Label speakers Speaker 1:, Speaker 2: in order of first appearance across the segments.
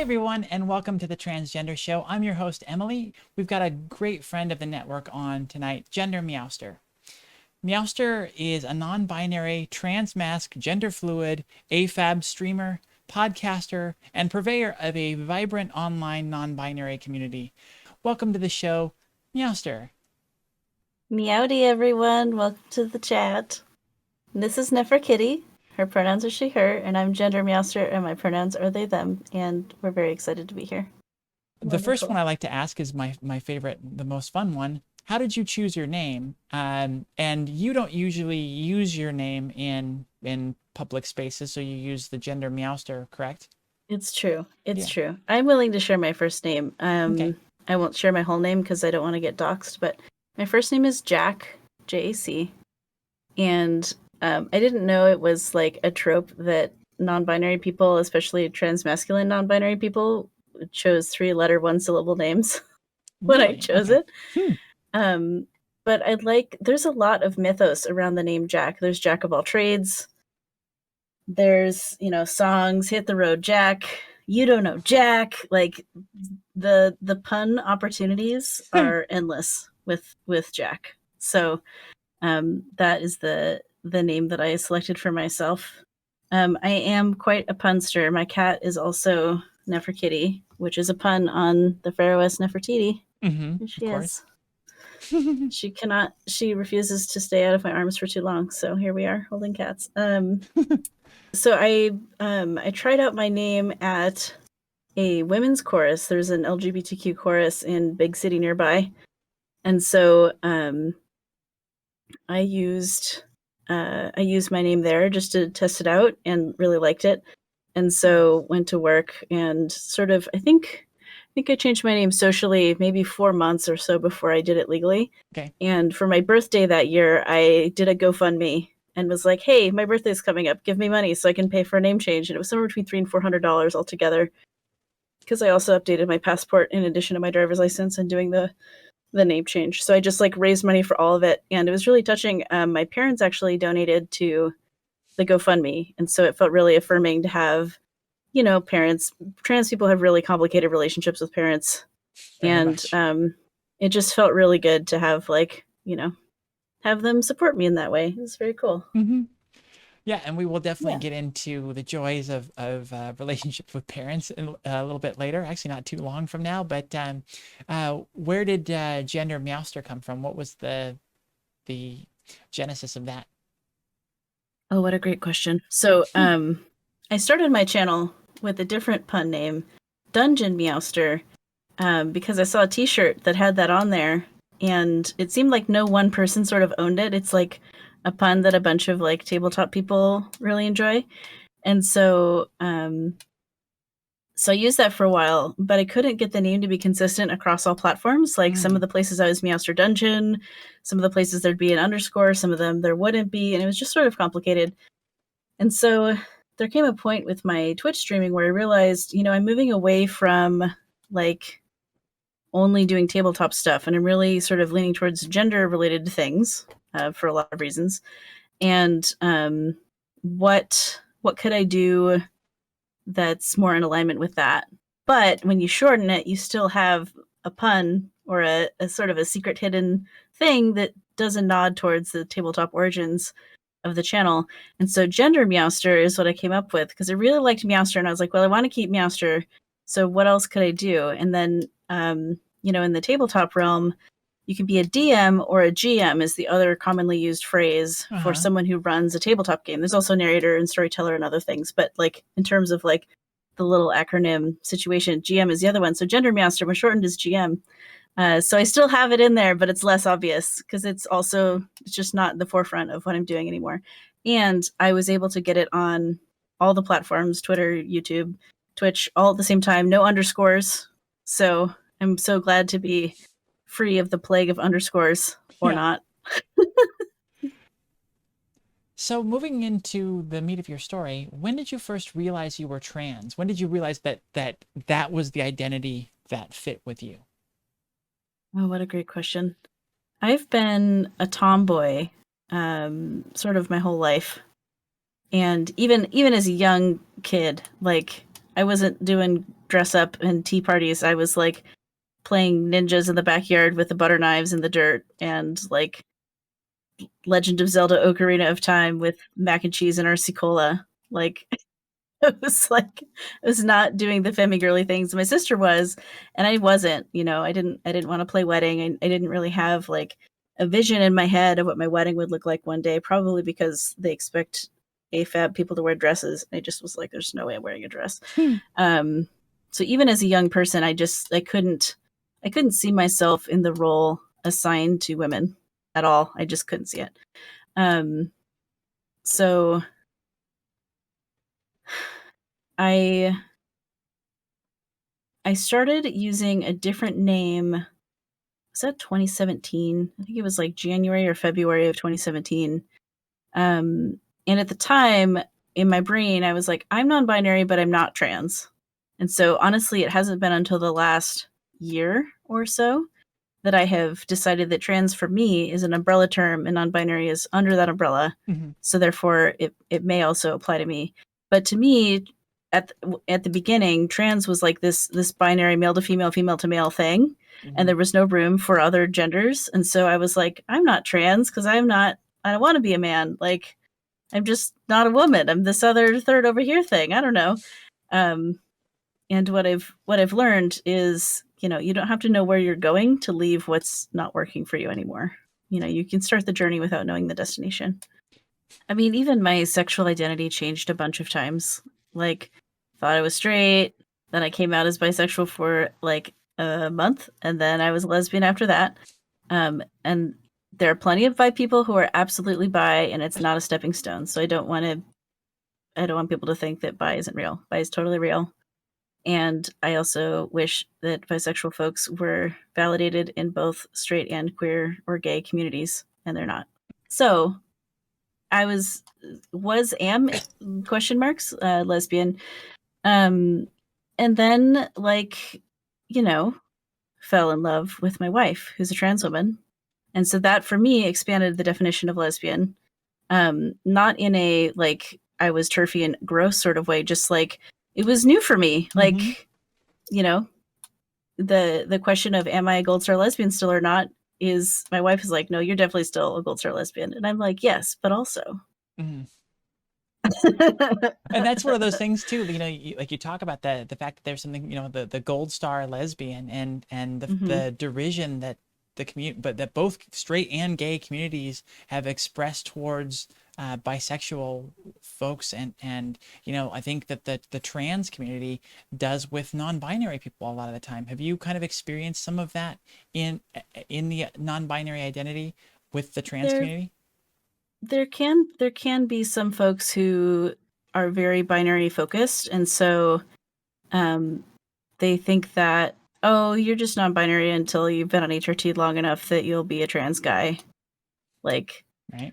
Speaker 1: everyone, and welcome to the Transgender Show. I'm your host, Emily. We've got a great friend of the network on tonight, GenderMeowster. Meowster is a non-binary, trans masc, gender fluid, AFAB streamer, podcaster, and purveyor of a vibrant online non-binary community. Welcome to the show, Meowster.
Speaker 2: Meowdy, everyone. Welcome to the chat. This is Neferkitty. Her pronouns are she, her, and I'm GenderMeowster, and my pronouns are they, them, and we're very excited to be here.
Speaker 1: The first one I like to ask is my favorite, the most fun one. How did you choose your name? And you don't usually use your name in public spaces, so you use the GenderMeowster, correct?
Speaker 2: It's true. It's true. I'm willing to share my first name.
Speaker 1: Okay.
Speaker 2: I won't share my whole name because I don't want to get doxxed, but my first name is Jack, J-A-C, and I didn't know it was like a trope that non-binary people, especially trans-masculine non-binary people, chose 3-letter, 1-syllable names when I chose it. But there's a lot of mythos around the name Jack. There's Jack of all trades. There's, songs, Hit the Road Jack, You Don't Know Jack. Like the pun opportunities are endless with Jack. So that is the name that I selected for myself. I am quite a punster. My cat is also Neferkitty, which is a pun on the Pharaohess Nefertiti. She is. She refuses to stay out of my arms for too long. So here we are holding cats. So I tried out my name at a women's chorus. There's an LGBTQ chorus in big city nearby. And so I used my name there just to test it out and really liked it. And so went to work and sort of, I think I changed my name socially maybe 4 months or so before I did it legally.
Speaker 1: Okay.
Speaker 2: And for my birthday that year, I did a GoFundMe and was like, hey, my birthday's coming up. Give me money so I can pay for a name change. And it was somewhere between $300 and $400 altogether, because I also updated my passport in addition to my driver's license and doing the name change. So I just raised money for all of it. And it was really touching. My parents actually donated to the GoFundMe. And so it felt really affirming to have, parents. Trans people have really complicated relationships with parents. It just felt really good to have have them support me in that way. It was very cool.
Speaker 1: Yeah, and we will definitely get into the joys of relationships with parents a little bit later. Actually, not too long from now. But where did GenderMeowster come from? What was the genesis of that?
Speaker 2: Oh, what a great question. So I started my channel with a different pun name, Dungeon Meowster, because I saw a t-shirt that had that on there, and it seemed like no one person sort of owned it. It's like a pun that a bunch of tabletop people really enjoy. And so I used that for a while, but I couldn't get the name to be consistent across all platforms. Some of the places I was Meowster Dungeon, some of the places there'd be an underscore, some of them there wouldn't be, and it was just sort of complicated. And so there came a point with my Twitch streaming where I realized, I'm moving away from only doing tabletop stuff, and I'm really sort of leaning towards gender related things for a lot of reasons. And what could I do that's more in alignment with that? But when you shorten it, you still have a pun or a sort of a secret hidden thing that does a nod towards the tabletop origins of the channel. And so GenderMeowster is what I came up with, because I really liked Meowster, and I was like, well, I want to keep Meowster, so what else could I do? And then in the tabletop realm, you can be a DM or a GM is the other commonly used phrase for someone who runs a tabletop game. There's also narrator and storyteller and other things, but in terms of the little acronym situation, GM is the other one. So GenderMeowster was shortened as GM. So I still have it in there, but it's less obvious because it's just not the forefront of what I'm doing anymore. And I was able to get it on all the platforms, Twitter, YouTube, Twitch, all at the same time, no underscores. So I'm so glad to be free of the plague of underscores, or not.
Speaker 1: So moving into the meat of your story, when did you first realize you were trans? When did you realize that was the identity that fit with you?
Speaker 2: Oh, what a great question. I've been a tomboy sort of my whole life. And even as a young kid, I wasn't doing dress up and tea parties. I was like playing ninjas in the backyard with the butter knives in the dirt and like Legend of Zelda Ocarina of Time with mac and cheese and RC Cola. Like I was not doing the femmy girly things my sister was, and I wasn't. I didn't want to play wedding. I didn't really have like a vision in my head of what my wedding would look like one day. Probably because they expect AFAB people to wear dresses. I just was like, there's no way I'm wearing a dress. Um, so even as a young person, I couldn't see myself in the role assigned to women at all. I just couldn't see it. So I started using a different name. Was that 2017? I think it was like January or February of 2017. And at the time, in my brain, I was like, I'm non-binary, but I'm not trans. And so honestly, it hasn't been until the last year or so that I have decided that trans for me is an umbrella term and non-binary is under that umbrella.
Speaker 1: Mm-hmm.
Speaker 2: So therefore, it may also apply to me. But to me, at the beginning, trans was like this binary male to female, female to male thing, and there was no room for other genders. And so I was like, I'm not trans because I don't want to be a man. Like, I'm just not a woman. I'm this other third over here thing. I don't know. And what I've learned is, you don't have to know where you're going to leave what's not working for you anymore. You can start the journey without knowing the destination. I mean, even my sexual identity changed a bunch of times. Like, thought I was straight, then I came out as bisexual for like a month, and then I was a lesbian after that. And there are plenty of bi people who are absolutely bi, and it's not a stepping stone. So I don't want people to think that bi isn't real. Bi is totally real. And I also wish that bisexual folks were validated in both straight and queer or gay communities, and they're not. So I am question marks lesbian, and then fell in love with my wife, who's a trans woman, and so that for me expanded the definition of lesbian, not in a like I was turfy and gross sort of way, just like it was new for me, like the question of am I a gold star lesbian still or not is my wife is like, no, you're definitely still a gold star lesbian, and I'm like, yes, but also.
Speaker 1: And that's one of those things too, you talk about the fact that there's something, the gold star lesbian and the derision that the community, but that both straight and gay communities have expressed towards bisexual folks, and I think that the trans community does with non-binary people a lot of the time. Have you kind of experienced some of that in the non-binary identity with the trans community?
Speaker 2: There can be some folks who are very binary focused, and so they think that, oh, you're just non-binary until you've been on HRT long enough that you'll be a trans guy. Like,
Speaker 1: right.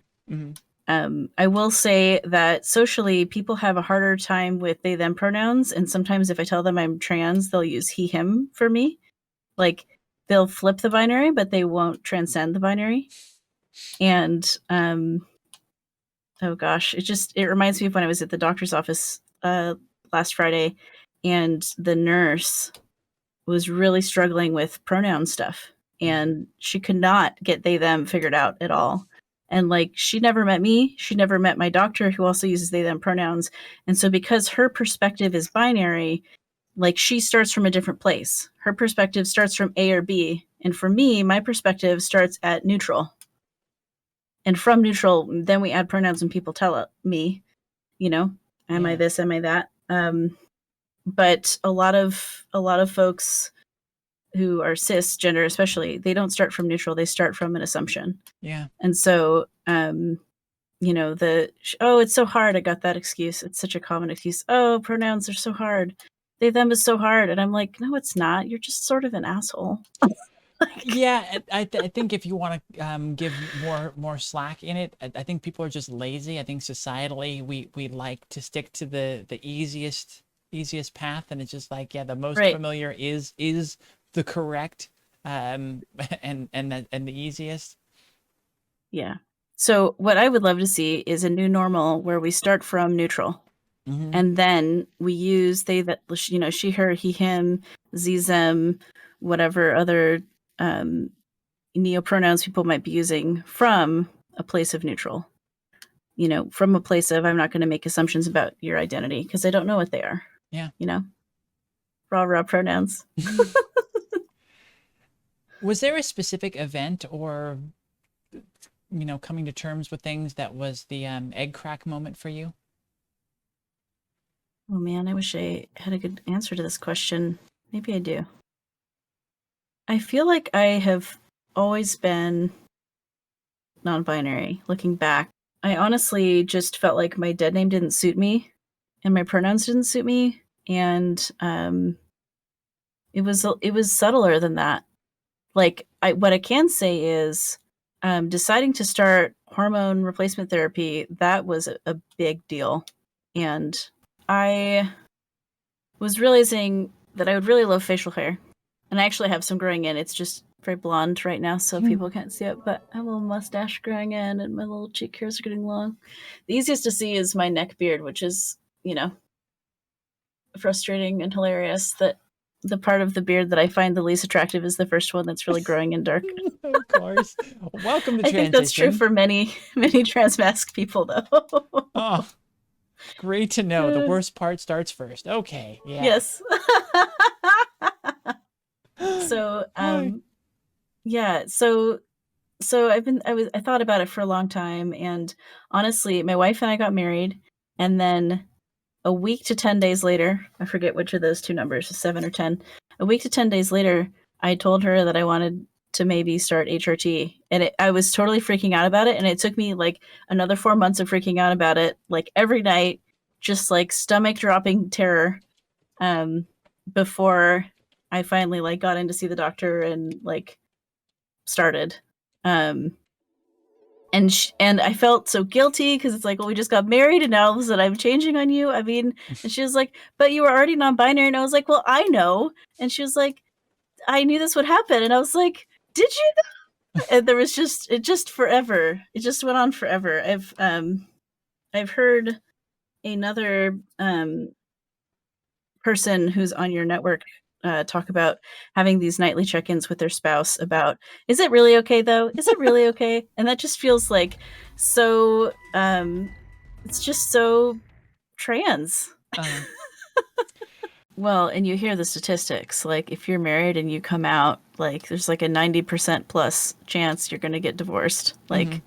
Speaker 2: I will say that socially, people have a harder time with they them pronouns, and sometimes if I tell them I'm trans, they'll use he him for me. Like, they'll flip the binary, but they won't transcend the binary. And oh gosh, it reminds me of when I was at the doctor's office last Friday, and the nurse was really struggling with pronoun stuff, and she could not get they them figured out at all. And like, she never met me, she never met my doctor, who also uses they them pronouns. And so because her perspective is binary, like, she starts from a different place. Her perspective starts from A or B, and for me, my perspective starts at neutral. And from neutral, then we add pronouns and people tell me, am I this, am I that? But a lot of folks who are cisgender, especially, they don't start from neutral, they start from an assumption.
Speaker 1: Yeah.
Speaker 2: And so, oh, it's so hard. I got that excuse. It's such a common excuse. Oh, pronouns are so hard. They, them is so hard. And I'm like, no, it's not. You're just sort of an asshole.
Speaker 1: Yeah, I think if you want to give more slack in it, I think people are just lazy. I think societally we like to stick to the easiest path, and it's just like, yeah, the most familiar is the correct and the easiest.
Speaker 2: Yeah. So what I would love to see is a new normal where we start from neutral. And then we use they, that, you know, she, her, he, him, z, them, whatever other neopronouns people might be using from a place of neutral. You know, from a place of, I'm not going to make assumptions about your identity because I don't know what they are.
Speaker 1: Yeah.
Speaker 2: You know, raw pronouns.
Speaker 1: Was there a specific event or, you know, coming to terms with things that was the egg crack moment for you?
Speaker 2: Oh man, I wish I had a good answer to this question. Maybe I do. I feel like I have always been non-binary. Looking back, I honestly just felt like my dead name didn't suit me, and my pronouns didn't suit me, and it was subtler than that. Like, what I can say is, deciding to start hormone replacement therapy, that was a big deal, and I was realizing that I would really love facial hair, and I actually have some growing in. It's just very blonde right now, so people can't see it, but I have a little mustache growing in, and my little cheek hairs are getting long. The easiest to see is my neck beard, which is, you know, frustrating and hilarious that the part of the beard that I find the least attractive is the first one that's really growing in dark.
Speaker 1: Of course. Welcome to
Speaker 2: I
Speaker 1: transition.
Speaker 2: think that's true for many trans masc people, though.
Speaker 1: Oh, great to know. The worst part starts first. Okay. Yeah.
Speaker 2: Yes. So, yeah. So I thought about it for a long time, and honestly, my wife and I got married, and then a week to 10 days later, I forget which of those two numbers, 7 or 10. A week to 10 days later, I told her that I wanted to maybe start HRT, and I was totally freaking out about it, and it took me like another 4 months of freaking out about it, like every night, just like stomach dropping terror, before I finally like got in to see the doctor and like started. And I felt so guilty because it's like, well, we just got married and now all of a sudden I'm changing on you. I mean, and she was like, but you were already non-binary. And I was like, well, I know. And she was like, I knew this would happen. And I was like, did you know? And there was it just forever. It just went on forever. I've heard another person who's on your network talk about having these nightly check-ins with their spouse about, is it really okay though? Is it really okay? And that just feels like so it's just so trans. Well, and you hear the statistics, like if you're married and you come out, like there's like a 90% plus chance you're going to get divorced. Like,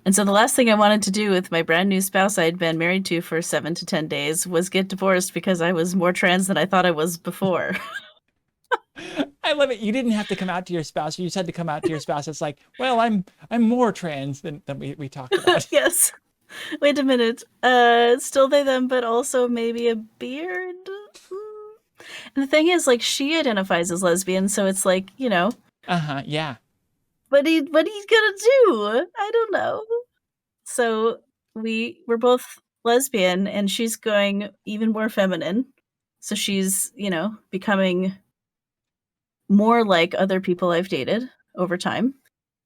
Speaker 2: and so the last thing I wanted to do with my brand new spouse I'd been married to for 7 to 10 days was get divorced because I was more trans than I thought I was before.
Speaker 1: I love it. You didn't have to come out to your spouse. You just had to come out to your spouse. It's like, well, I'm more trans than we talked about.
Speaker 2: Yes. Wait a minute. Still they, them, but also maybe a beard. And the thing is, like, she identifies as lesbian, so it's like, you know.
Speaker 1: Yeah.
Speaker 2: What he's gonna do? I don't know. So we're both lesbian, and she's going even more feminine. So she's, you know, becoming more like other people I've dated over time.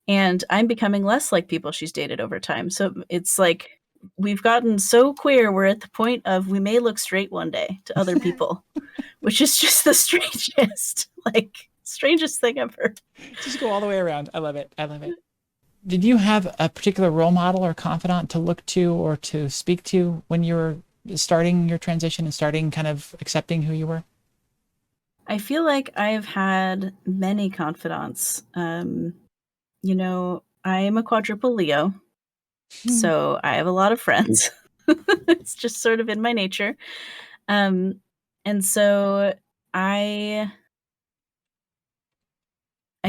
Speaker 2: And I'm becoming less like people she's dated over time. So it's like we've gotten so queer, we're at the point of we may look straight one day to other people, which is just the strangest thing ever.
Speaker 1: Just go all the way around. I love it. I love it. Did you have a particular role model or confidant to look to or to speak to when you were starting your transition and starting kind of accepting who you were?
Speaker 2: I feel like I've had many confidants. You know, I am a quadruple Leo, so I have a lot of friends. It's just sort of in my nature. And so I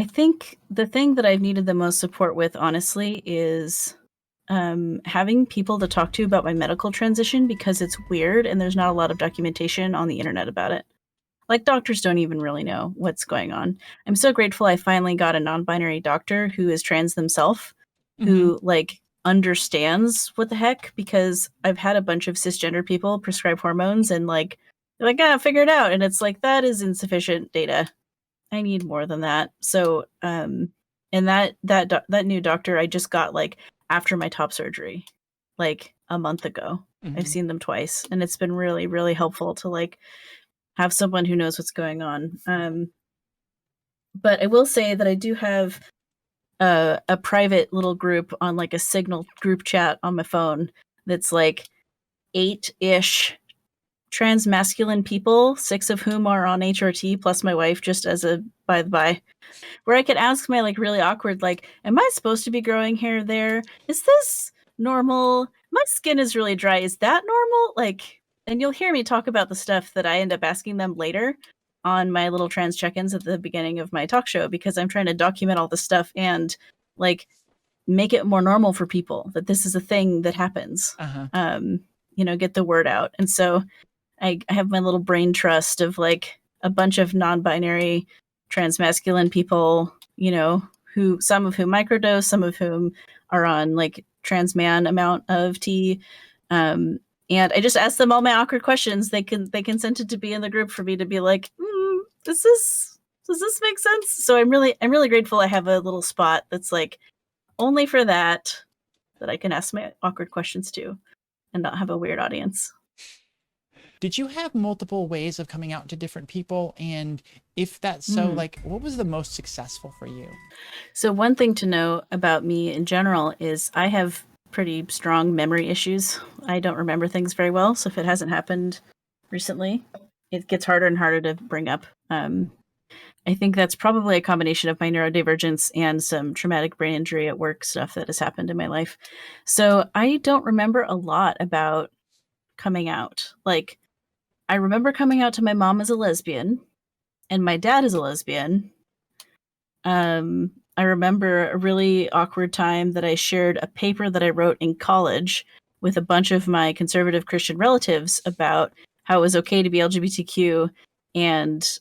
Speaker 2: think the thing that I've needed the most support with, honestly, is having people to talk to about my medical transition because it's weird and there's not a lot of documentation on the internet about it. Like, doctors don't even really know what's going on. I'm so grateful I finally got a non-binary doctor who is trans themselves, who like understands what the heck, because I've had a bunch of cisgender people prescribe hormones and like they're like, figure it out. And it's like, that is insufficient data. I need more than that. So and that new doctor I just got like after my top surgery, like a month ago. I've
Speaker 1: Mhm.
Speaker 2: seen them twice, and it's been really, really helpful to like have someone who knows what's going on. But I will say that I do have a private little group on like a Signal group chat on my phone that's like 8-ish trans masculine people, 6 of whom are on HRT, plus my wife, just as a by the by, where I could ask my like really awkward, like, am I supposed to be growing hair there? Is this normal? My skin is really dry. Is that normal? Like, and you'll hear me talk about the stuff that I end up asking them later on my little trans check-ins at the beginning of my talk show, because I'm trying to document all this stuff and like make it more normal for people that this is a thing that happens.
Speaker 1: Uh-huh.
Speaker 2: Get the word out. And so I have my little brain trust of like a bunch of non-binary trans masculine people, who some of whom microdose, some of whom are on like trans man amount of tea. And I just ask them all my awkward questions. They consented to be in the group for me to be like, does this make sense? So I'm really grateful I have a little spot that's like only for that I can ask my awkward questions to and not have a weird audience.
Speaker 1: Did you have multiple ways of coming out to different people? And if that's so, like, what was the most successful for you?
Speaker 2: So one thing to know about me in general is I have pretty strong memory issues. I don't remember things very well. So if it hasn't happened recently, it gets harder and harder to bring up. I think that's probably a combination of my neurodivergence and some traumatic brain injury at work stuff that has happened in my life. So I don't remember a lot about coming out. Like, I remember coming out to my mom as a lesbian and my dad as a lesbian. I remember a really awkward time that I shared a paper that I wrote in college with a bunch of my conservative Christian relatives about how it was okay to be LGBTQ and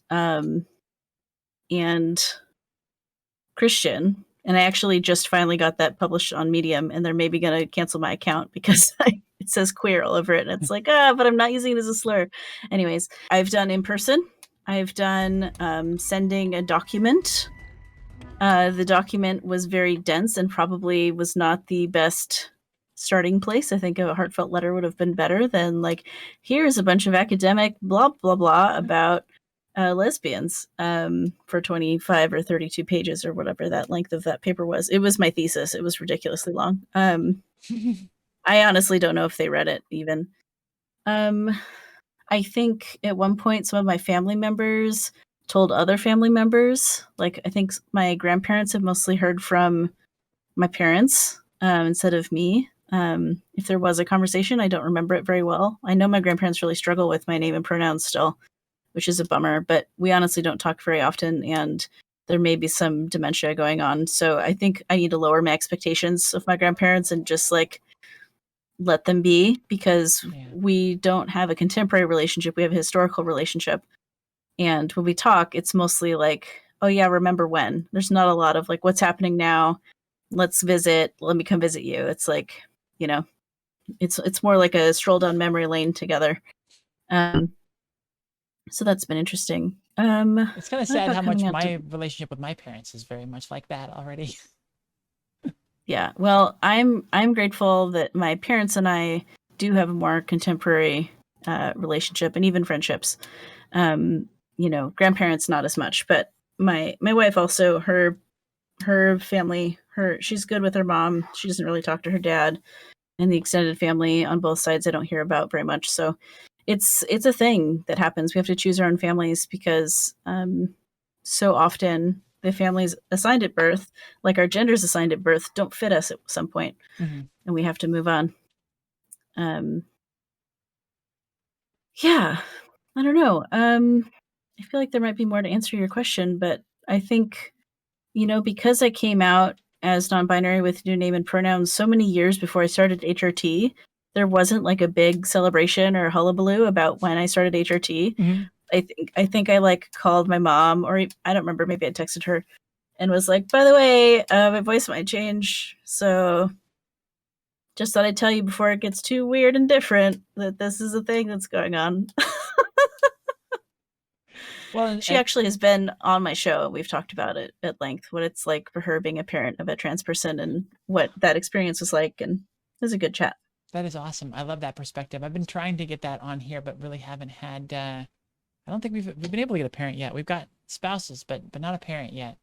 Speaker 2: Christian. And I actually just finally got that published on Medium, and they're maybe going to cancel my account because it says queer all over it. And it's like, but I'm not using it as a slur. Anyways, I've done in person. I've done sending a document. The document was very dense and probably was not the best starting place. I think a heartfelt letter would have been better than like, here's a bunch of academic blah, blah, blah about lesbians for 25 or 32 pages or whatever that length of that paper was. It was my thesis. It was ridiculously long. I honestly don't know if they read it even. I think at one point some of my family members told other family members. Like, I think my grandparents have mostly heard from my parents instead of me. If there was a conversation, I don't remember it very well. I know my grandparents really struggle with my name and pronouns still, which is a bummer, but we honestly don't talk very often, and there may be some dementia going on. So I think I need to lower my expectations of my grandparents and just like let them be, because we don't have a contemporary relationship. We have a historical relationship. And when we talk, it's mostly like, oh yeah, remember when? There's not a lot of like, what's happening now? Let's visit. Let me come visit you. It's like, it's more like a stroll down memory lane together. So that's been interesting.
Speaker 1: It's kind of sad how much my relationship with my parents is very much like that already.
Speaker 2: Yeah, well, I'm grateful that my parents and I do have a more contemporary relationship and even friendships. Grandparents not as much, but my wife also, her family, she's good with her mom. She doesn't really talk to her dad, and the extended family on both sides I don't hear about very much. So it's a thing that happens. We have to choose our own families because so often the families assigned at birth, like our genders assigned at birth, don't fit us at some point, and we have to move on. Yeah, I don't know. I feel like there might be more to answer your question, but I think, because I came out as non-binary with new name and pronouns so many years before I started HRT, there wasn't like a big celebration or hullabaloo about when I started HRT.
Speaker 1: Mm-hmm.
Speaker 2: I think I like called my mom, or I don't remember, maybe I texted her and was like, by the way, my voice might change, so just thought I'd tell you before it gets too weird and different that this is a thing that's going on. Well, she actually has been on my show. We've talked about it at length, what it's like for her being a parent of a trans person and what that experience was like, and it was a good chat.
Speaker 1: That is awesome. I love that perspective. I've been trying to get that on here, but really haven't had. I don't think we've been able to get a parent yet. We've got spouses, but not a parent yet.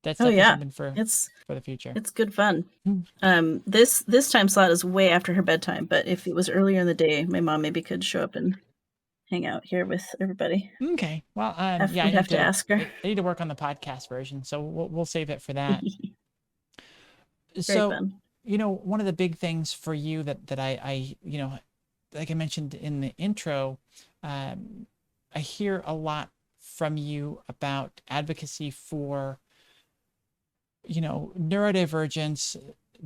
Speaker 1: That's
Speaker 2: Oh
Speaker 1: definitely
Speaker 2: yeah,
Speaker 1: something
Speaker 2: it's
Speaker 1: for the future.
Speaker 2: it's good fun.
Speaker 1: Mm.
Speaker 2: This time slot is way after her bedtime, but if it was earlier in the day, my mom maybe could show up and hang out here with everybody.
Speaker 1: Okay. Well, yeah,
Speaker 2: We'd have to ask her.
Speaker 1: I need to work on the podcast version, so we'll save it for that.
Speaker 2: Very
Speaker 1: So,
Speaker 2: fun.
Speaker 1: one of the big things for you that I like I mentioned in the intro, I hear a lot from you about advocacy for, neurodivergence,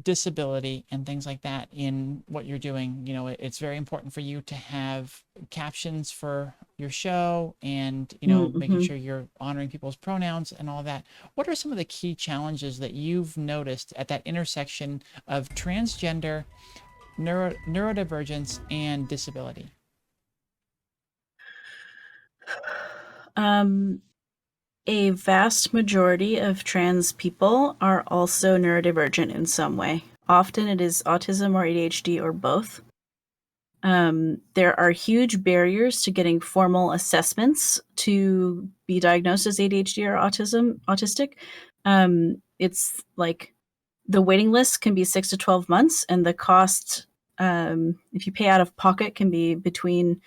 Speaker 1: disability, and things like that in what you're doing. It's very important for you to have captions for your show and, making
Speaker 2: Mm-hmm.
Speaker 1: sure you're honoring people's pronouns and all that. What are some of the key challenges that you've noticed at that intersection of transgender, neurodivergence, and disability?
Speaker 2: A vast majority of trans people are also neurodivergent in some way. Often it is autism or ADHD or both. There are huge barriers to getting formal assessments to be diagnosed as ADHD or autistic. It's like the waiting list can be 6 to 12 months, and the cost, if you pay out of pocket, can be between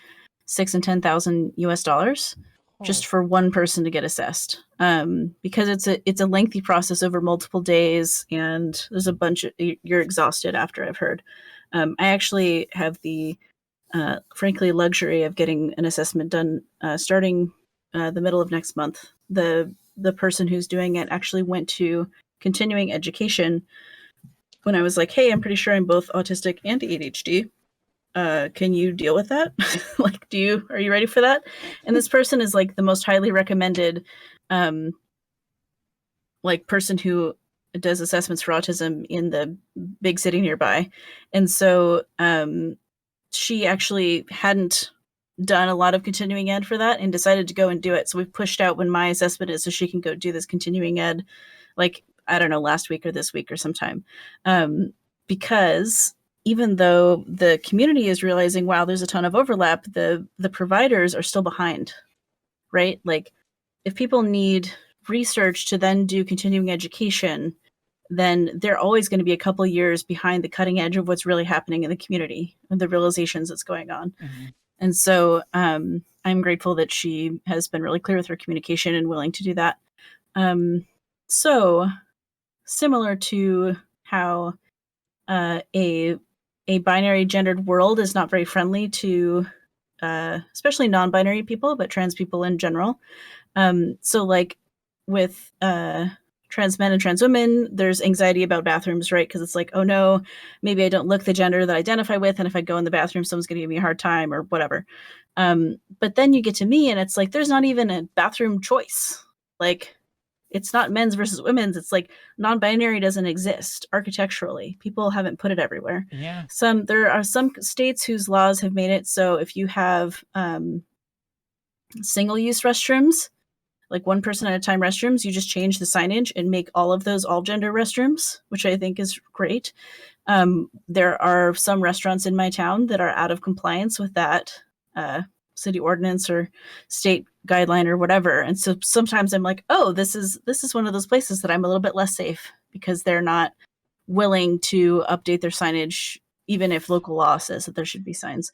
Speaker 2: 6 and 10,000 US dollars just
Speaker 1: Oh,
Speaker 2: for one person to get assessed. Because it's a lengthy process over multiple days, and there's a bunch of you're exhausted after. I've heard. I actually have the frankly luxury of getting an assessment done starting the middle of next month. The person who's doing it actually went to continuing education when I was like, "Hey, I'm pretty sure I'm both autistic and ADHD. Can you deal with that? Like, are you ready for that?" And this person is like the most highly recommended um, like person who does assessments for autism in the big city nearby. And so she actually hadn't done a lot of continuing ed for that and decided to go and do it. So we've pushed out when my assessment is so she can go do this continuing ed, like, I don't know, last week or this week or sometime. Because even though the community is realizing, wow, there's a ton of overlap, the providers are still behind, right? Like, if people need research to then do continuing education, then they're always going to be a couple years behind the cutting edge of what's really happening in the community and the realizations that's going on.
Speaker 1: mm-hmm.
Speaker 2: And so I'm grateful that she has been really clear with her communication and willing to do that. So similar to how a binary gendered world is not very friendly to especially non-binary people, but trans people in general. So like with trans men and trans women, there's anxiety about bathrooms, right? Because it's like, oh no, maybe I don't look the gender that I identify with, and if I go in the bathroom, someone's going to give me a hard time or whatever. But then you get to me, and it's like there's not even a bathroom choice. Like, it's not men's versus women's. It's like non-binary doesn't exist architecturally. People haven't put it everywhere.
Speaker 1: Yeah.
Speaker 2: There are some states whose laws have made it so if you have single-use restrooms, like one person at a time restrooms, you just change the signage and make all of those all gender restrooms, which I think is great. There are some restaurants in my town that are out of compliance with that city ordinance or state guideline or whatever. And so sometimes I'm like, oh, this is one of those places that I'm a little bit less safe because they're not willing to update their signage, even if local law says that there should be signs.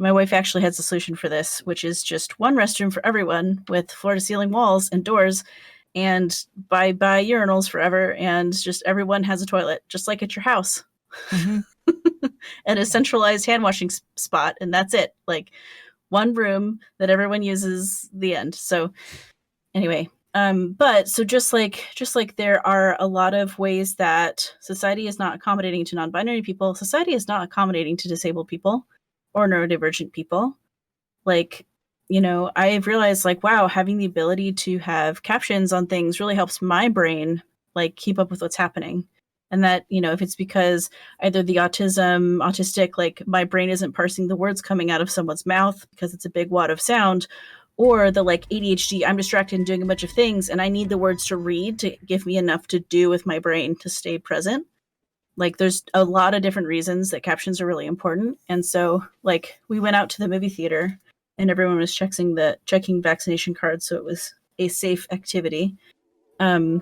Speaker 2: My wife actually has a solution for this, which is just one restroom for everyone with floor to ceiling walls and doors, and buy urinals forever, and just everyone has a toilet, just like at your house.
Speaker 1: Mm-hmm.
Speaker 2: And a centralized hand washing spot, and that's it. Like one room that everyone uses, the end. So anyway, but so just like there are a lot of ways that society is not accommodating to non-binary people, society is not accommodating to disabled people or neurodivergent people. Like, I've realized, like, wow, having the ability to have captions on things really helps my brain, like, keep up with what's happening. And that, if it's because either the autistic, like, my brain isn't parsing the words coming out of someone's mouth because it's a big wad of sound, or the, like, ADHD, I'm distracted and doing a bunch of things, and I need the words to read to give me enough to do with my brain to stay present. Like there's a lot of different reasons that captions are really important. And so like we went out to the movie theater and everyone was checking vaccination cards, so it was a safe activity. And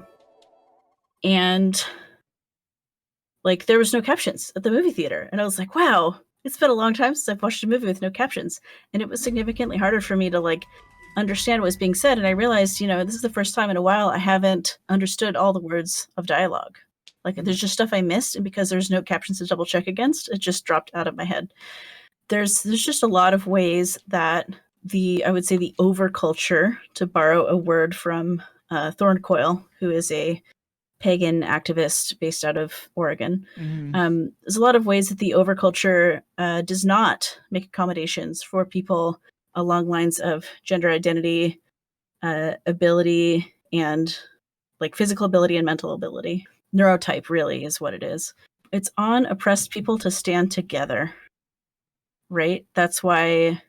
Speaker 2: like there was no captions at the movie theater. And I was like, wow, it's been a long time since I've watched a movie with no captions. And it was significantly harder for me to like understand what was being said. And I realized, this is the first time in a while I haven't understood all the words of dialogue. Like there's just stuff I missed, and because there's no captions to double check against, it just dropped out of my head. There's just a lot of ways that I would say the overculture, to borrow a word from Thorncoil, who is a pagan activist based out of Oregon. There's a lot of ways that the overculture does not make accommodations for people along lines of gender identity, ability, and like physical ability and mental ability. Neurotype really is what it is. It's on oppressed people to stand together, right? That's why,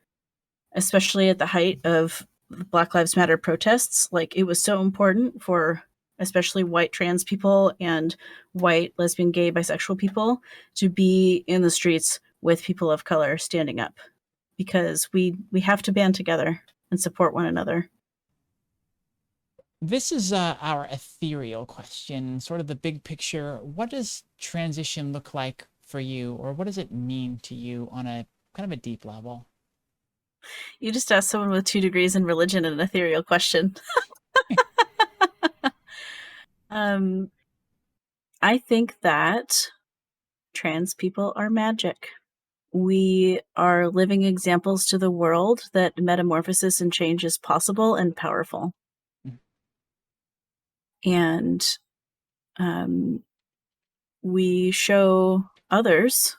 Speaker 2: especially at the height of Black Lives Matter protests, like it was so important for especially white trans people and white lesbian, gay, bisexual people to be in the streets with people of color standing up, because we have to band together and support one another.
Speaker 1: This is our ethereal question, sort of the big picture. What does transition look like for you, or what does it mean to you on a kind of a deep level?
Speaker 2: You just asked someone with 2 degrees in religion an ethereal question. I think that trans people are magic. We are living examples to the world that metamorphosis and change is possible and powerful. And we show others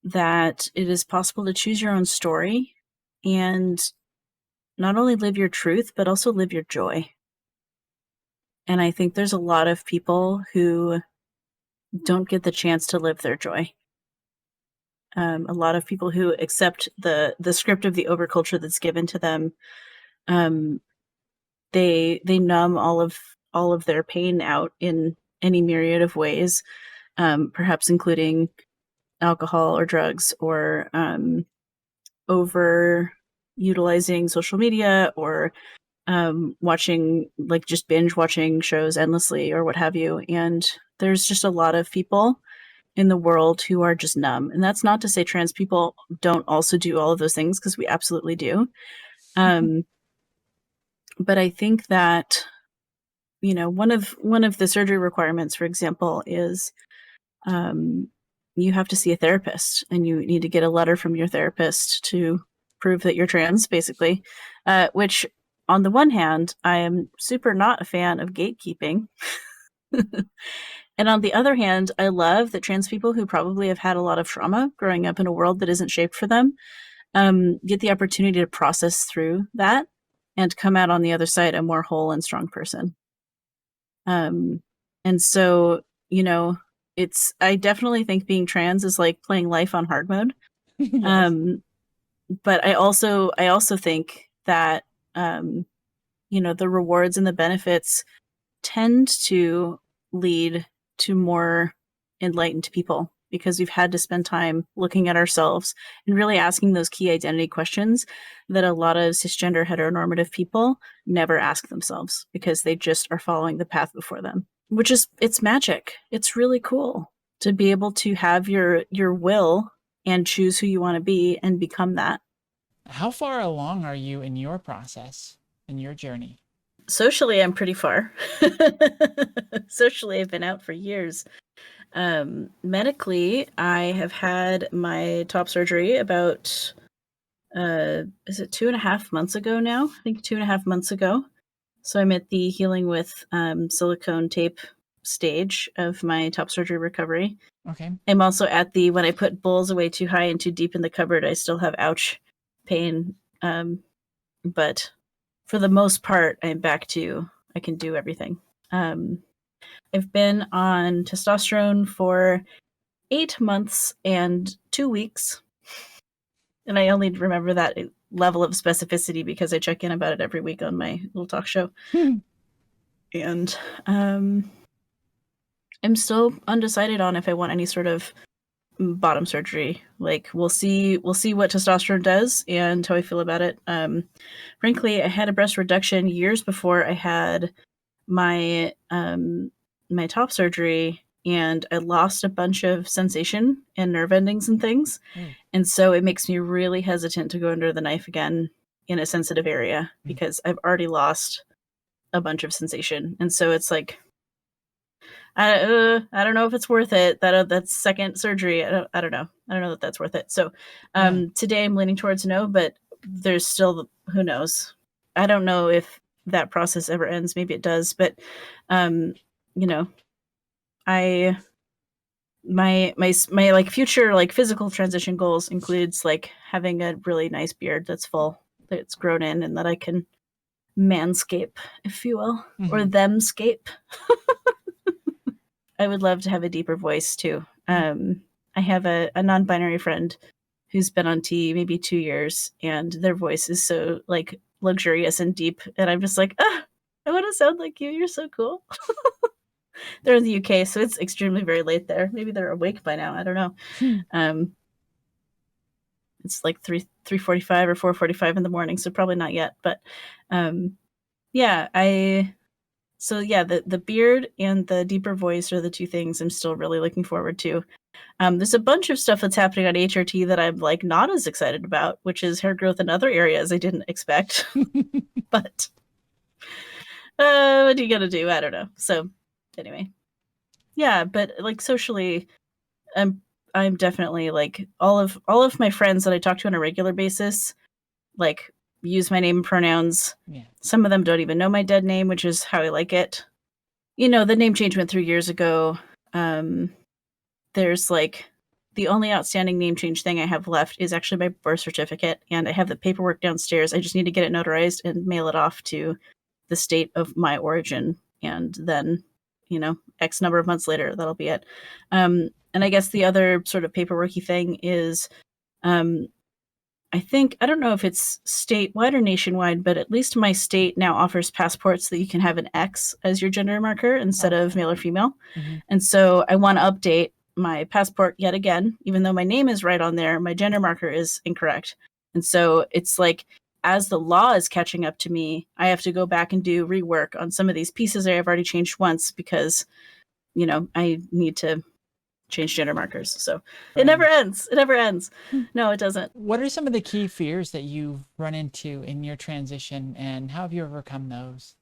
Speaker 2: that it is possible to choose your own story and not only live your truth, but also live your joy. And I think there's a lot of people who don't get the chance to live their joy. A lot of people who accept the script of the overculture that's given to them, they numb all of their pain out in any myriad of ways, perhaps including alcohol or drugs, or over utilizing social media, or watching, like just binge watching shows endlessly or what have you. And there's just a lot of people in the world who are just numb. And that's not to say trans people don't also do all of those things, because we absolutely do. But I think that, one of the surgery requirements, for example, is you have to see a therapist, and you need to get a letter from your therapist to prove that you're trans, basically, which on the one hand, I am super not a fan of gatekeeping. And on the other hand, I love that trans people who probably have had a lot of trauma growing up in a world that isn't shaped for them get the opportunity to process through that and come out on the other side a more whole and strong person. And so, I definitely think being trans is like playing life on hard mode. Yes. But I also think that, the rewards and the benefits tend to lead to more enlightened people, because we've had to spend time looking at ourselves and really asking those key identity questions that a lot of cisgender heteronormative people never ask themselves, because they just are following the path before them, which is, it's magic. It's really cool to be able to have your will and choose who you want to be and become that.
Speaker 1: How far along are you in your process, in your journey?
Speaker 2: Socially, I'm pretty far. Socially, I've been out for years. Medically, I have had my top surgery about, is it 2.5 months ago now? I think 2.5 months ago. So I'm at the healing with silicone tape stage of my top surgery recovery.
Speaker 1: Okay.
Speaker 2: I'm also at the, when I put bowls away too high and too deep in the cupboard, I still have ouch pain. But for the most part, I'm back to, I can do everything. I've been on testosterone for 8 months and 2 weeks. And I only remember that level of specificity because I check in about it every week on my little talk show. And I'm still undecided on if I want any sort of bottom surgery. Like we'll see what testosterone does and how I feel about it. Frankly, I had a breast reduction years before I had my my top surgery, and I lost a bunch of sensation and nerve endings and things.
Speaker 1: Mm.
Speaker 2: And so it makes me really hesitant to go under the knife again in a sensitive area because I've already lost a bunch of sensation. And so it's like I don't know if it's worth it. That's second surgery. I don't know. I don't know that that's worth it. So today I'm leaning towards no, but there's still who knows. I don't know if that process ever ends. Maybe it does, but you know, my like future like physical transition goals includes like having a really nice beard that's full, that's grown in, and that I can manscape, if you will, or themscape. I would love to have a deeper voice too. I have a non-binary friend who's been on T maybe 2 years, and their voice is so like luxurious and deep, and I'm just like, I want to sound like you. You're so cool. They're in the UK, so it's extremely very late there. Maybe they're awake by now. I don't know. It's like 3:45 or 4:45 in the morning, so probably not yet. But yeah, the beard and the deeper voice are the two things I'm still really looking forward to. There's a bunch of stuff that's happening on HRT that I'm like not as excited about, which is hair growth in other areas I didn't expect. But what are you gonna do? I don't know. So anyway, yeah, but like socially, I'm definitely like all of my friends that I talk to on a regular basis, like use my name and pronouns.
Speaker 1: Yeah.
Speaker 2: Some of them don't even know my dead name, which is how I like it. You know, the name change went through years ago. There's like the only outstanding name change thing I have left is actually my birth certificate, and I have the paperwork downstairs. I just need to get it notarized and mail it off to the state of my origin, and then, you know, X number of months later, that'll be it. And I guess the other sort of paperworky thing is, I think, I don't know if it's statewide or nationwide, but at least my state now offers passports that you can have an X as your gender marker instead of male or female. And so I want to update my passport yet again, even though my name is right on there, my gender marker is incorrect. And so it's like, as the law is catching up to me, I have to go back and do rework on some of these pieces that I've already changed once because, you know, I need to change gender markers. So it never ends. It never ends. No, it doesn't.
Speaker 1: What are some of the key fears that you've run into in your transition, and how have you overcome those?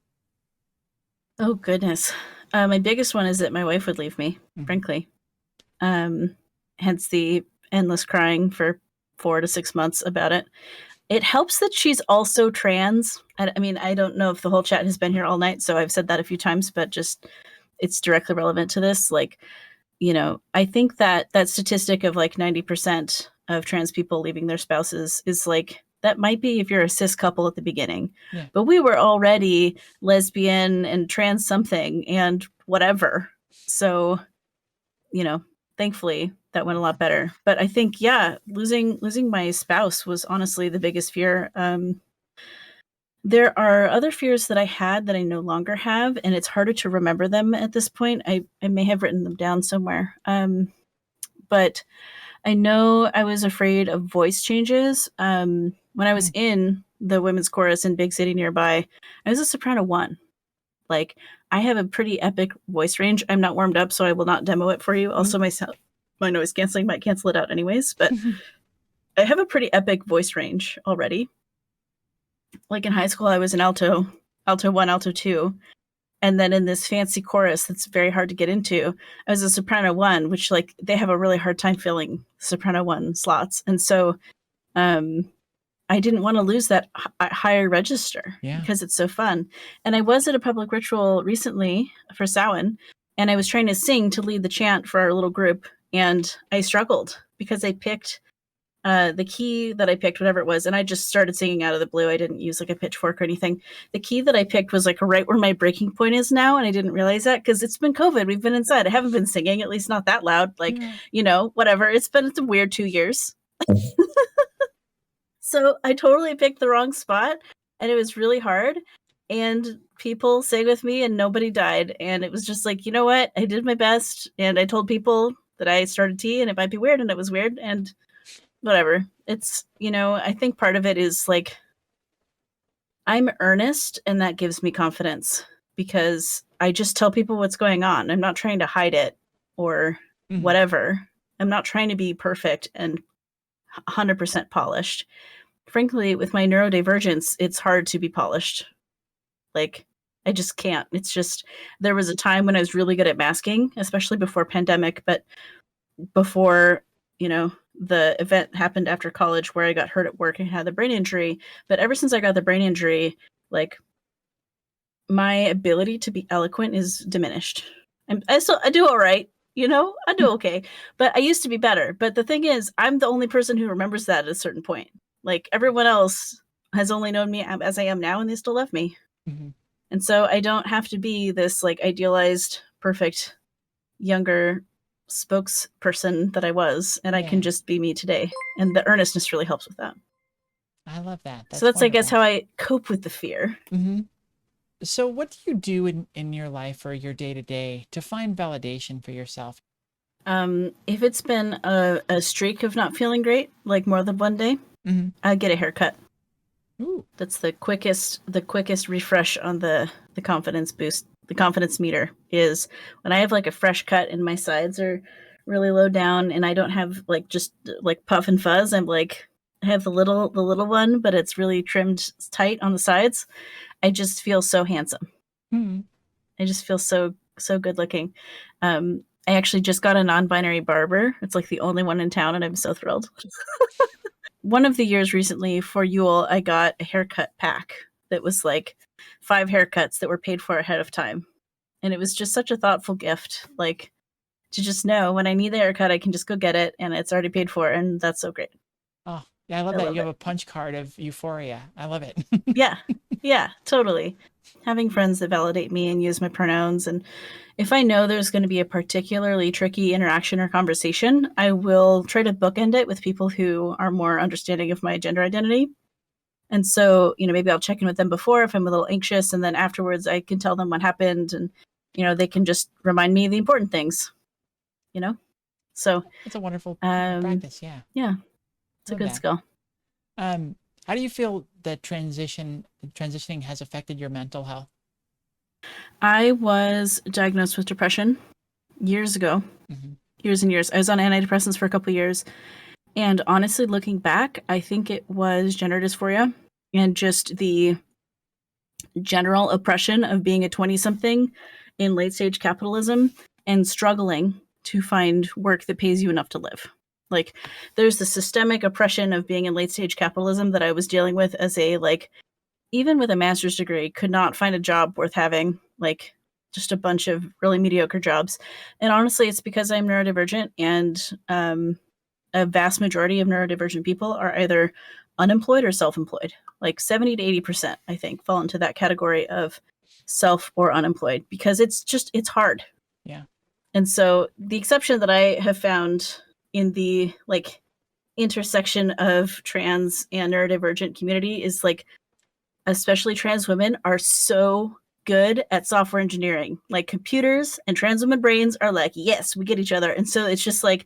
Speaker 2: Oh, goodness. My biggest one is that my wife would leave me, frankly. Hence the endless crying for 4 to 6 months about it. It helps that she's also trans. I mean, I don't know if the whole chat has been here all night, so I've said that a few times, but just it's directly relevant to this. Like, you know, I think that that statistic of like 90% of trans people leaving their spouses is like, that might be if you're a cis couple at the beginning.
Speaker 1: Yeah.
Speaker 2: But we were already lesbian and trans something and whatever. So, you know, thankfully that went a lot better. But I think, yeah, losing my spouse was honestly the biggest fear. There are other fears that I had that I no longer have, and it's harder to remember them at this point. I may have written them down somewhere. But I know I was afraid of voice changes. When I was in the women's chorus in Big City Nearby, I was a soprano 1. Like, I have a pretty epic voice range. I'm not warmed up, so I will not demo it for you. Also, my noise canceling might cancel it out anyways, but I have a pretty epic voice range already. Like in high school, I was an alto 1, alto 2. And then in this fancy chorus that's very hard to get into, I was a soprano 1, which like they have a really hard time filling soprano 1 slots. And so I didn't want to lose that higher register because it's so fun. And I was at a public ritual recently for Samhain, and I was trying to sing to lead the chant for our little group. And I struggled because I picked the key that I picked, whatever it was, and I just started singing out of the blue. I didn't use like a pitchfork or anything. The key that I picked was like right where my breaking point is now, and I didn't realize that because it's been COVID. We've been inside. I haven't been singing, at least not that loud. Like, you know, whatever. It's a weird 2 years. So I totally picked the wrong spot, and it was really hard. and people sang with me and nobody died. And it was just like, you know what? I did my best and I told people that I started tea and it might be weird, and it was weird, and whatever. It's, I think part of it is like I'm earnest, and that gives me confidence because I just tell people what's going on. I'm not trying to hide it or whatever. I'm not trying to be perfect and 100% polished. Frankly, with my neurodivergence, it's hard to be polished. Like, I just can't. It's just, there was a time when I was really good at masking, especially before pandemic, but before, the event happened after college where I got hurt at work and had the brain injury. But ever since I got the brain injury, like, my ability to be eloquent is diminished. I do all right, I do okay, but I used to be better. But the thing is, I'm the only person who remembers that at a certain point. Like, everyone else has only known me as I am now, and they still love me. And so I don't have to be this like idealized, perfect, younger spokesperson that I was, and I can just be me today. And the earnestness really helps with that.
Speaker 1: I love that.
Speaker 2: So that's, wonderful. I guess, how I cope with the fear.
Speaker 1: So what do you do in your life or your day-to-day to find validation for yourself?
Speaker 2: If it's been a streak of not feeling great, like more than one day, I get a haircut. Ooh. That's the quickest refresh on the confidence boost. The confidence meter is when I have like a fresh cut and my sides are really low down and I don't have like just like puff and fuzz. I'm like, I have the little one, but it's really trimmed tight on the sides. I just feel so handsome. I just feel so good looking. I actually just got a non-binary barber. It's like the only one in town, and I'm so thrilled. One of the years recently for Yule, I got a haircut pack that was like 5 haircuts that were paid for ahead of time. And it was just such a thoughtful gift, like to just know when I need the haircut, I can just go get it and it's already paid for. And that's so great.
Speaker 1: Oh, yeah. I love that. You have a punch card of euphoria. I love it.
Speaker 2: Yeah, totally. Having friends that validate me and use my pronouns. And if I know there's going to be a particularly tricky interaction or conversation, I will try to bookend it with people who are more understanding of my gender identity. And so, maybe I'll check in with them before if I'm a little anxious, and then afterwards I can tell them what happened, and, they can just remind me of the important things, So
Speaker 1: it's a wonderful practice. Yeah.
Speaker 2: Yeah. It's a good skill.
Speaker 1: How do you feel that transitioning has affected your mental health?
Speaker 2: I was diagnosed with depression years ago, years and years. I was on antidepressants for a couple of years. And honestly, looking back, I think it was gender dysphoria and just the general oppression of being a 20-something in late-stage capitalism and struggling to find work that pays you enough to live. Like, there's the systemic oppression of being in late-stage capitalism that I was dealing with as a, like, even with a master's degree, could not find a job worth having, like, just a bunch of really mediocre jobs. And honestly, it's because I'm neurodivergent, and a vast majority of neurodivergent people are either unemployed or self-employed. Like 70 to 80%, I think, fall into that category of self or unemployed because it's hard.
Speaker 1: Yeah.
Speaker 2: And so the exception that I have found in the like intersection of trans and neurodivergent community is like, especially trans women are so good at software engineering. Like, computers and trans women brains are like, yes, we get each other. And so it's just like,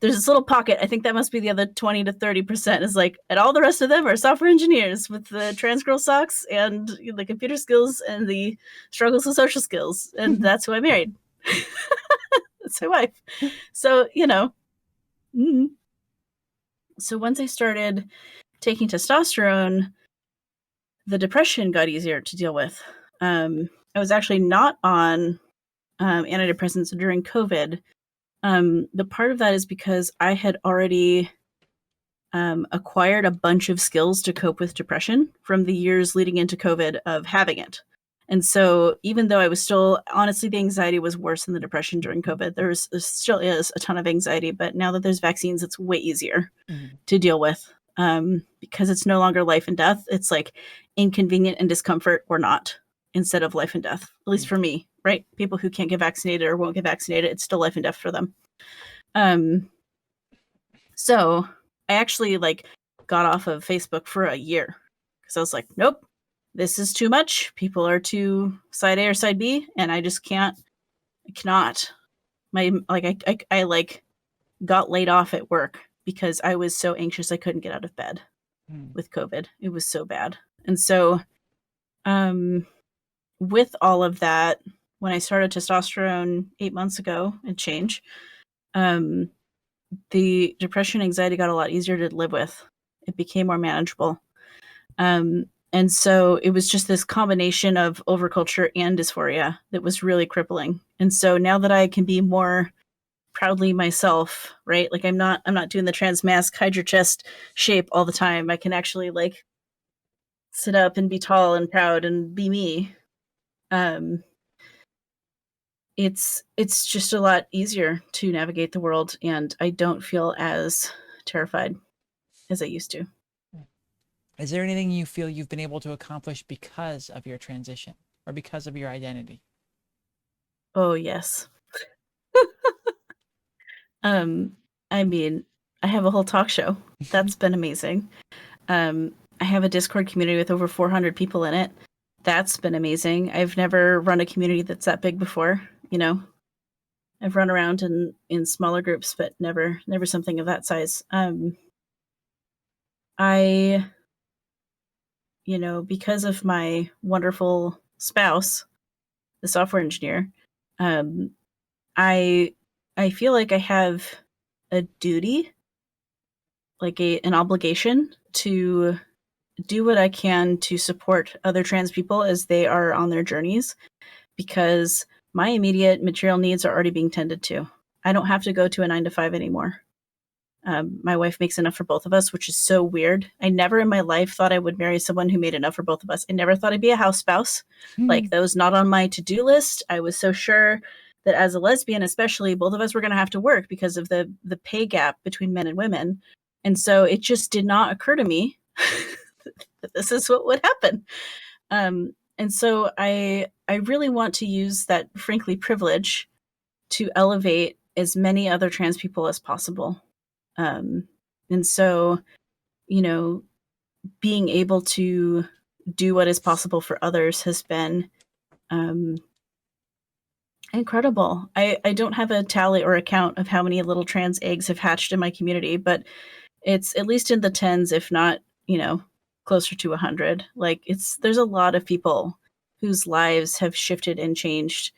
Speaker 2: there's this little pocket. I think that must be the other 20 to 30% is like, and all the rest of them are software engineers with the trans girl socks and the computer skills and the struggles with social skills. And that's who I married. That's my wife. So, So once I started taking testosterone, the depression got easier to deal with. I was actually not on antidepressants during COVID. The part of that is because I had already acquired a bunch of skills to cope with depression from the years leading into COVID of having it. And so even though I was still, honestly, the anxiety was worse than the depression during COVID. There still is a ton of anxiety, but now that there's vaccines, it's way easier to deal with because it's no longer life and death. It's like inconvenient and discomfort or not instead of life and death, at least for me, right? People who can't get vaccinated or won't get vaccinated, it's still life and death for them. So I actually like got off of Facebook for a year because I was like, nope, this is too much. People are too side A or side B, and I just cannot. I like got laid off at work because I was so anxious I couldn't get out of bed with COVID. It was so bad. And so with all of that, when I started testosterone 8 months ago and change, the depression and anxiety got a lot easier to live with. It became more manageable. And so it was just this combination of overculture and dysphoria that was really crippling. And so now that I can be more proudly myself, right? Like I'm not doing the trans masc, hide your chest shape all the time. I can actually like sit up and be tall and proud and be me. It's just a lot easier to navigate the world, and I don't feel as terrified as I used to.
Speaker 1: Is there anything you feel you've been able to accomplish because of your transition or because of your identity?
Speaker 2: Oh, yes. I mean, I have a whole talk show. That's been amazing. I have a Discord community with over 400 people in it. That's been amazing. I've never run a community that's that big before, you know. I've run around in smaller groups, but never something of that size. I, you know, because of my wonderful spouse, the software engineer, I feel like I have a duty, like an obligation to do what I can to support other trans people as they are on their journeys, because my immediate material needs are already being tended to. I don't have to go to a 9 to 5 anymore. My wife makes enough for both of us, which is so weird. I never in my life thought I would marry someone who made enough for both of us. I never thought I'd be a house spouse. Like, that was not on my to-do list. I was so sure that as a lesbian, especially, both of us were going to have to work because of the pay gap between men and women. And so it just did not occur to me that this is what would happen. And so I really want to use that, frankly, privilege to elevate as many other trans people as possible. And so, you know, being able to do what is possible for others has been incredible. I don't have a tally or a count of how many little trans eggs have hatched in my community, but it's at least in the tens, if not, you know, closer to 100. Like, there's a lot of people whose lives have shifted and changed.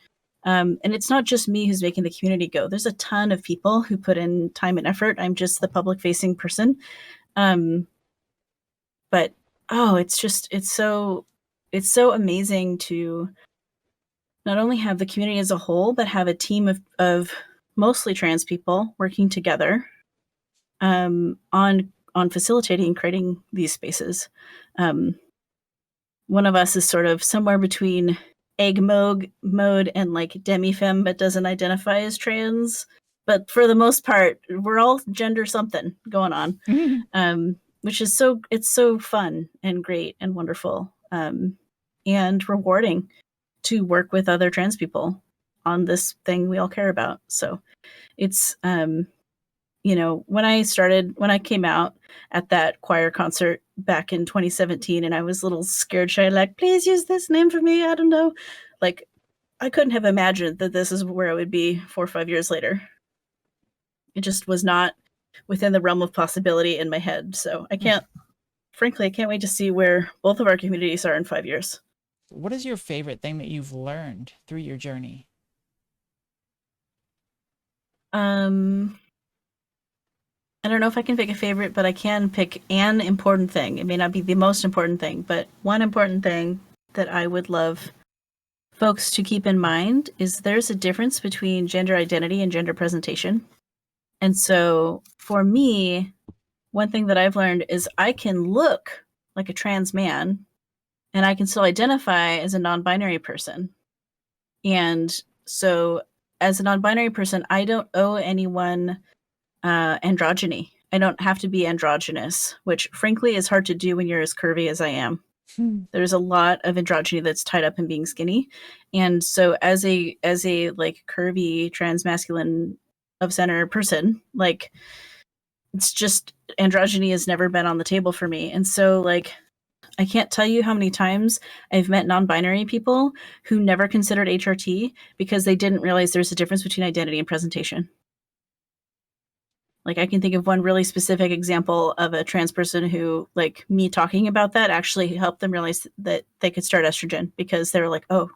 Speaker 2: And it's not just me who's making the community go. There's a ton of people who put in time and effort. I'm just the public facing person. But it's so amazing to not only have the community as a whole, but have a team of mostly trans people working together on facilitating and creating these spaces. One of us is sort of somewhere between egg mode and like demi-femme, but doesn't identify as trans. But for the most part, we're all gender something going on, which is it's so fun and great and wonderful, and rewarding to work with other trans people on this thing we all care about. So it's, you know, when I came out at that choir concert back in 2017, and I was a little scared shy, like, please use this name for me. I don't know. Like, I couldn't have imagined that this is where I would be 4 or 5 years later. It just was not within the realm of possibility in my head. So I can't wait to see where both of our communities are in 5 years.
Speaker 1: What is your favorite thing that you've learned through your journey?
Speaker 2: I don't know if I can pick a favorite, but I can pick an important thing. It may not be the most important thing, but one important thing that I would love folks to keep in mind is there's a difference between gender identity and gender presentation. And so for me, one thing that I've learned is I can look like a trans man and I can still identify as a non-binary person. And so as a non-binary person, I don't owe anyone androgyny. I don't have to be androgynous, which frankly is hard to do when you're as curvy as I am. There's a lot of androgyny that's tied up in being skinny. And so as a like curvy trans masculine of center person, like, it's just androgyny has never been on the table for me. And so like I can't tell you how many times I've met non-binary people who never considered HRT because they didn't realize there's a difference between identity and presentation. Like, I can think of one really specific example of a trans person who, like, me talking about that actually helped them realize that they could start estrogen, because they were like, oh,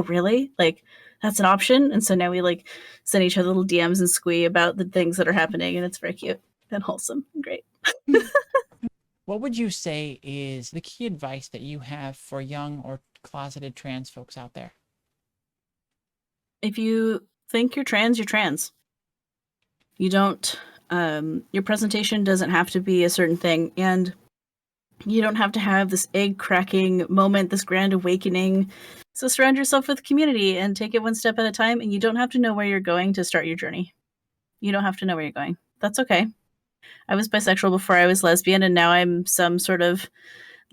Speaker 2: really? Like, that's an option? And so now we, like, send each other little DMs and squee about the things that are happening, and it's very cute and wholesome and great.
Speaker 1: What would you say is the key advice that you have for young or closeted trans folks out there?
Speaker 2: If you think you're trans, you're trans. You don't, your presentation doesn't have to be a certain thing, and you don't have to have this egg cracking moment, this grand awakening. So surround yourself with community and take it one step at a time, and you don't have to know where you're going to start your journey. You don't have to know where you're going. That's okay. I was bisexual before I was lesbian, and now I'm some sort of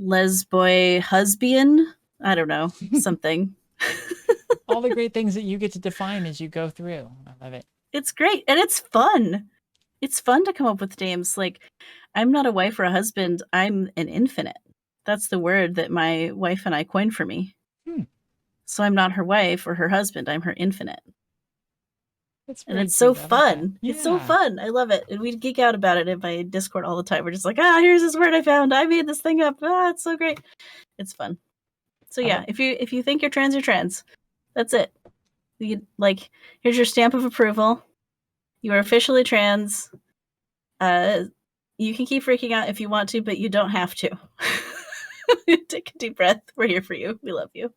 Speaker 2: lesboy husband. I don't know, something.
Speaker 1: All the great things that you get to define as you go through. I love it.
Speaker 2: It's great, and it's fun. It's fun to come up with names. Like, I'm not a wife or a husband. I'm an infinite. That's the word that my wife and I coined for me. So I'm not her wife or her husband. I'm her infinite. And it's so fun. Yeah. It's so fun. I love it. And we geek out about it in my Discord all the time. We're just like, here's this word I found. I made this thing up. It's so great. It's fun. So yeah, if you think you're trans, you're trans. That's it. Here's your stamp of approval. You are officially trans. You can keep freaking out if you want to, but you don't have to. Take a deep breath. We're here for you. We love you.